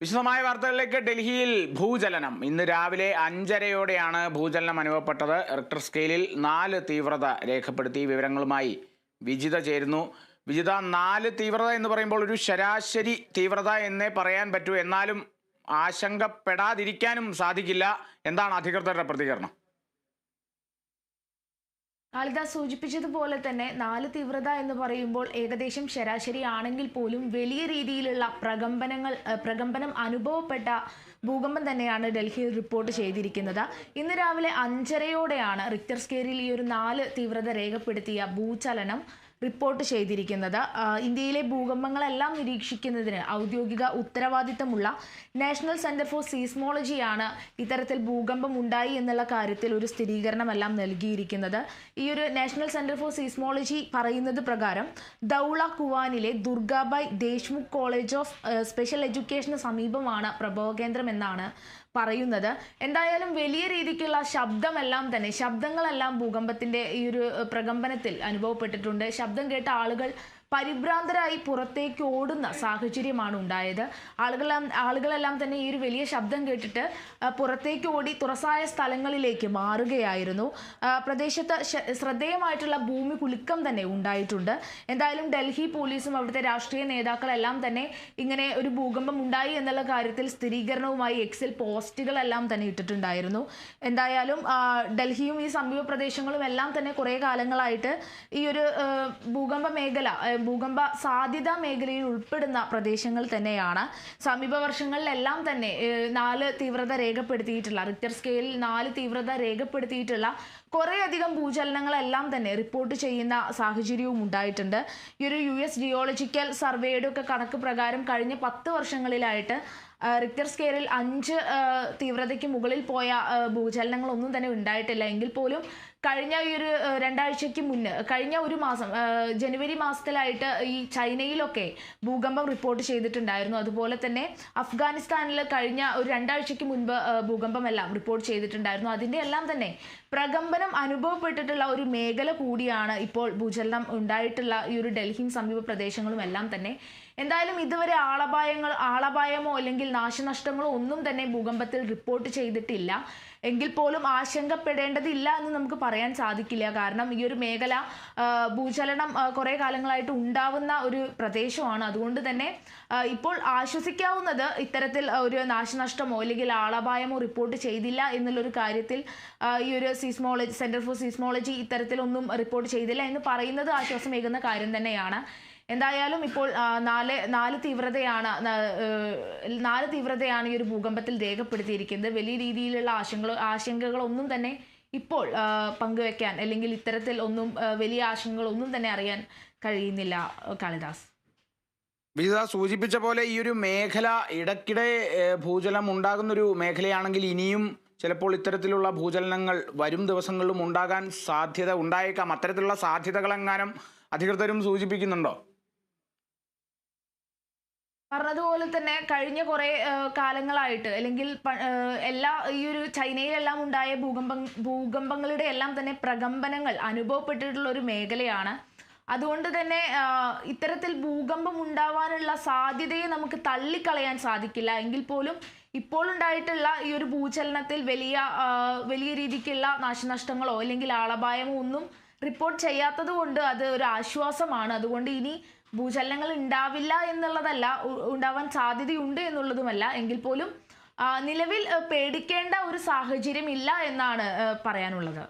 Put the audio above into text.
വിശദമായ വാർത്തകളിലേക്ക്. ഡൽഹിയിൽ ഭൂചലനം. ഇന്ന് രാവിലെ 5:30യോടെയാണ് ഭൂചലനം അനുഭവപ്പെട്ടത്. റിക്ടർ സ്കെയിലിൽ 4 തീവ്രത രേഖപ്പെടുത്തി. വിവരങ്ങളുമായി വിജിത ചേരുന്നു. വിജിത, 4 തീവ്രത എന്ന് പറയുമ്പോൾ ഒരു ശരാശരി തീവ്രത എന്നേ പറയാൻ പറ്റൂ. എന്നാലും ആശങ്കപ്പെടാതിരിക്കാനും സാധിക്കില്ല. എന്താണ് അധികൃതരുടെ പ്രതികരണം? കാളിദാസ് സൂചിപ്പിച്ചതുപോലെ തന്നെ 4 തീവ്രത എന്ന് പറയുമ്പോൾ ഏകദേശം ശരാശരി ആണെങ്കിൽ പോലും വലിയ രീതിയിലുള്ള പ്രകമ്പനം അനുഭവപ്പെട്ട ഭൂകമ്പം തന്നെയാണ് ഡൽഹിയിൽ റിപ്പോർട്ട് ചെയ്തിരിക്കുന്നത്. ഇന്ന് രാവിലെ 5:30യോടെയാണ് റിക്ടർ സ്കെയിലിൽ ഈ ഒരു 4 തീവ്രത രേഖപ്പെടുത്തിയ ഭൂചലനം റിപ്പോർട്ട് ചെയ്തിരിക്കുന്നത്. ഇന്ത്യയിലെ ഭൂകമ്പങ്ങളെല്ലാം നിരീക്ഷിക്കുന്നതിന് ഔദ്യോഗിക ഉത്തരവാദിത്തമുള്ള നാഷണൽ സെന്റർ ഫോർ സീസ്മോളജിയാണ് ഇത്തരത്തിൽ ഭൂകമ്പം ഉണ്ടായി എന്നുള്ള കാര്യത്തിൽ ഒരു സ്ഥിരീകരണമെല്ലാം നൽകിയിരിക്കുന്നത്. ഈ ഒരു നാഷണൽ സെന്റർ ഫോർ സീസ്മോളജി പറയുന്നത് പ്രകാരം Daula കുവാനിലെ Durgabai Deshmukh college of special എഡ്യൂക്കേഷന് സമീപമാണ് പ്രഭവകേന്ദ്രം എന്നാണ് പറയുന്നത്. എന്തായാലും വലിയ രീതിക്കുള്ള ശബ്ദങ്ങളെല്ലാം ഭൂകമ്പത്തിന്റെ ഈ ഒരു പ്രകമ്പനത്തിൽ അനുഭവപ്പെട്ടിട്ടുണ്ട്. ശബ്ദം കേട്ട ആളുകൾ പരിഭ്രാന്തരായി പുറത്തേക്ക് ഓടുന്ന സാഹചര്യമാണ് ഉണ്ടായത്. ആളുകളെല്ലാം തന്നെ ഈ ഒരു വലിയ ശബ്ദം കേട്ടിട്ട് പുറത്തേക്ക് ഓടി തുറസായ സ്ഥലങ്ങളിലേക്ക് മാറുകയായിരുന്നു. പ്രദേശത്ത് ശ്രദ്ധേയമായിട്ടുള്ള ഭൂമി കുലുക്കം തന്നെ ഉണ്ടായിട്ടുണ്ട്. എന്തായാലും ഡൽഹി പോലീസും അവിടുത്തെ രാഷ്ട്രീയ നേതാക്കളെല്ലാം തന്നെ ഇങ്ങനെ ഒരു ഭൂകമ്പം ഉണ്ടായി എന്നുള്ള കാര്യത്തിൽ സ്ഥിരീകരണവുമായി എക്സിൽ പോസ്റ്റുകളെല്ലാം തന്നെ ഇട്ടിട്ടുണ്ടായിരുന്നു. എന്തായാലും ഡൽഹിയും ഈ സമീപ പ്രദേശങ്ങളും എല്ലാം തന്നെ കുറേ കാലങ്ങളായിട്ട് ഈ ഒരു ഭൂകമ്പ സാധ്യതാ മേഖലയിൽ ഉൾപ്പെടുന്ന പ്രദേശങ്ങൾ തന്നെയാണ്. സമീപ വർഷങ്ങളിലെല്ലാം തന്നെ 4 തീവ്രത രേഖപ്പെടുത്തിയിട്ടുള്ള റിക്ടർ സ്കെയിലിൽ 4 തീവ്രത രേഖപ്പെടുത്തിയിട്ടുള്ള കുറേയധികം ഭൂചലനങ്ങളെല്ലാം തന്നെ റിപ്പോർട്ട് ചെയ്യുന്ന സാഹചര്യവും ഉണ്ടായിട്ടുണ്ട്. ഈ ഒരു US ജിയോളജിക്കൽ സർവേയുടെ ഒക്കെ കണക്ക് പ്രകാരം കഴിഞ്ഞ 10 വർഷങ്ങളിലായിട്ട് റിക്ടർ സ്കെയിലിൽ 5 തീവ്രതയ്ക്ക് മുകളിൽ പോയ ഭൂചലനങ്ങളൊന്നും തന്നെ ഉണ്ടായിട്ടില്ല. എങ്കിൽ പോലും കഴിഞ്ഞ ഈ ഒരു 2 ആഴ്ചയ്ക്ക് മുന്നേ കഴിഞ്ഞ ഒരു മാസം ജനുവരി മാസത്തിലായിട്ട് ഈ ചൈനയിലൊക്കെ ഭൂകമ്പം റിപ്പോർട്ട് ചെയ്തിട്ടുണ്ടായിരുന്നു. അതുപോലെ തന്നെ അഫ്ഗാനിസ്ഥാനിൽ കഴിഞ്ഞ ഒരു 2 ആഴ്ചയ്ക്ക് മുൻപ് ഭൂകമ്പമെല്ലാം റിപ്പോർട്ട് ചെയ്തിട്ടുണ്ടായിരുന്നു. അതിൻ്റെ എല്ലാം തന്നെ പ്രകമ്പനം അനുഭവപ്പെട്ടിട്ടുള്ള ഒരു മേഖല കൂടിയാണ് ഇപ്പോൾ ഭൂചലനം ഉണ്ടായിട്ടുള്ള ഈ ഒരു ഡൽഹിയും സമീപ പ്രദേശങ്ങളും എല്ലാം തന്നെ. എന്തായാലും ഇതുവരെ ആളപായമോ അല്ലെങ്കിൽ നാശനഷ്ടങ്ങളോ ഒന്നും തന്നെ ഭൂകമ്പത്തിൽ റിപ്പോർട്ട് ചെയ്തിട്ടില്ല. എങ്കിൽ പോലും ആശങ്കപ്പെടേണ്ടതില്ല എന്ന് നമുക്ക് പറയാൻ സാധിക്കില്ല. കാരണം ഈ ഒരു മേഖല ഭൂചലനം കുറേ കാലങ്ങളായിട്ട് ഉണ്ടാവുന്ന ഒരു പ്രദേശമാണ്. അതുകൊണ്ട് തന്നെ ഇപ്പോൾ ആശ്വസിക്കാവുന്നത് ഇത്തരത്തിൽ ഒരു നാശനഷ്ടമോ അല്ലെങ്കിൽ ആളപായമോ റിപ്പോർട്ട് ചെയ്തില്ല എന്നുള്ളൊരു കാര്യത്തിൽ ഈ ഒരു സെന്റർ ഫോർ സീസ്മോളജി ഇത്തരത്തിലൊന്നും റിപ്പോർട്ട് ചെയ്തില്ല എന്ന് പറയുന്നത് ആശ്വാസമേകുന്ന കാര്യം തന്നെയാണ്. എന്തായാലും ഇപ്പോൾ 4 തീവ്രതയാണ് ഈ ഒരു ഭൂകമ്പത്തിൽ രേഖപ്പെടുത്തിയിരിക്കുന്നത്. വലിയ രീതിയിലുള്ള ആശങ്കകളൊന്നും തന്നെ ഇപ്പോൾ പങ്കുവെക്കാൻ അല്ലെങ്കിൽ ഇത്തരത്തിൽ ഒന്നും വലിയ ആശങ്കകളൊന്നും തന്നെ അറിയാൻ കഴിയുന്നില്ല. കാളിദാസ് വിജിത സൂചിപ്പിച്ച പോലെ ഈ ഒരു മേഖല ഇടയ്ക്കിടെ ഭൂചലനം ഉണ്ടാകുന്നൊരു മേഖലയാണെങ്കിൽ ഇനിയും ചിലപ്പോൾ ഇത്തരത്തിലുള്ള ഭൂചലനങ്ങൾ വരും ദിവസങ്ങളിലും ഉണ്ടാകാൻ സാധ്യത ഉണ്ടായേക്കാം. അത്തരത്തിലുള്ള സാധ്യതകളെങ്ങാനും അധികൃതരും സൂചിപ്പിക്കുന്നുണ്ടോ? പറഞ്ഞതുപോലെ തന്നെ കഴിഞ്ഞ കുറേ കാലങ്ങളായിട്ട് അല്ലെങ്കിൽ ഈ ഒരു ചൈനയിലെല്ലാം ഉണ്ടായ ഭൂകമ്പങ്ങളുടെ എല്ലാം തന്നെ പ്രകമ്പനങ്ങൾ അനുഭവപ്പെട്ടിട്ടുള്ള ഒരു മേഖലയാണ്. അതുകൊണ്ട് തന്നെ ഇത്തരത്തിൽ ഭൂകമ്പം ഉണ്ടാവാനുള്ള സാധ്യതയെ നമുക്ക് തള്ളിക്കളയാൻ സാധിക്കില്ല. എങ്കിൽ പോലും ഇപ്പോൾ ഉണ്ടായിട്ടുള്ള ഈ ഒരു ഭൂചലനത്തിൽ വലിയ രീതിക്കുള്ള നാശനഷ്ടങ്ങളോ അല്ലെങ്കിൽ ആളപായമോ ഒന്നും റിപ്പോർട്ട് ചെയ്യാത്തത് കൊണ്ട് അത് ഒരു ആശ്വാസമാണ്. അതുകൊണ്ട് ഇനി ഭൂചലനങ്ങൾ ഉണ്ടാവില്ല എന്നുള്ളതല്ല, ഉണ്ടാവാൻ സാധ്യതയുണ്ട് എന്നുള്ളതുമല്ല. എങ്കിൽ പോലും നിലവിൽ പേടിക്കേണ്ട ഒരു സാഹചര്യം ഇല്ല എന്നാണ് പറയാനുള്ളത്.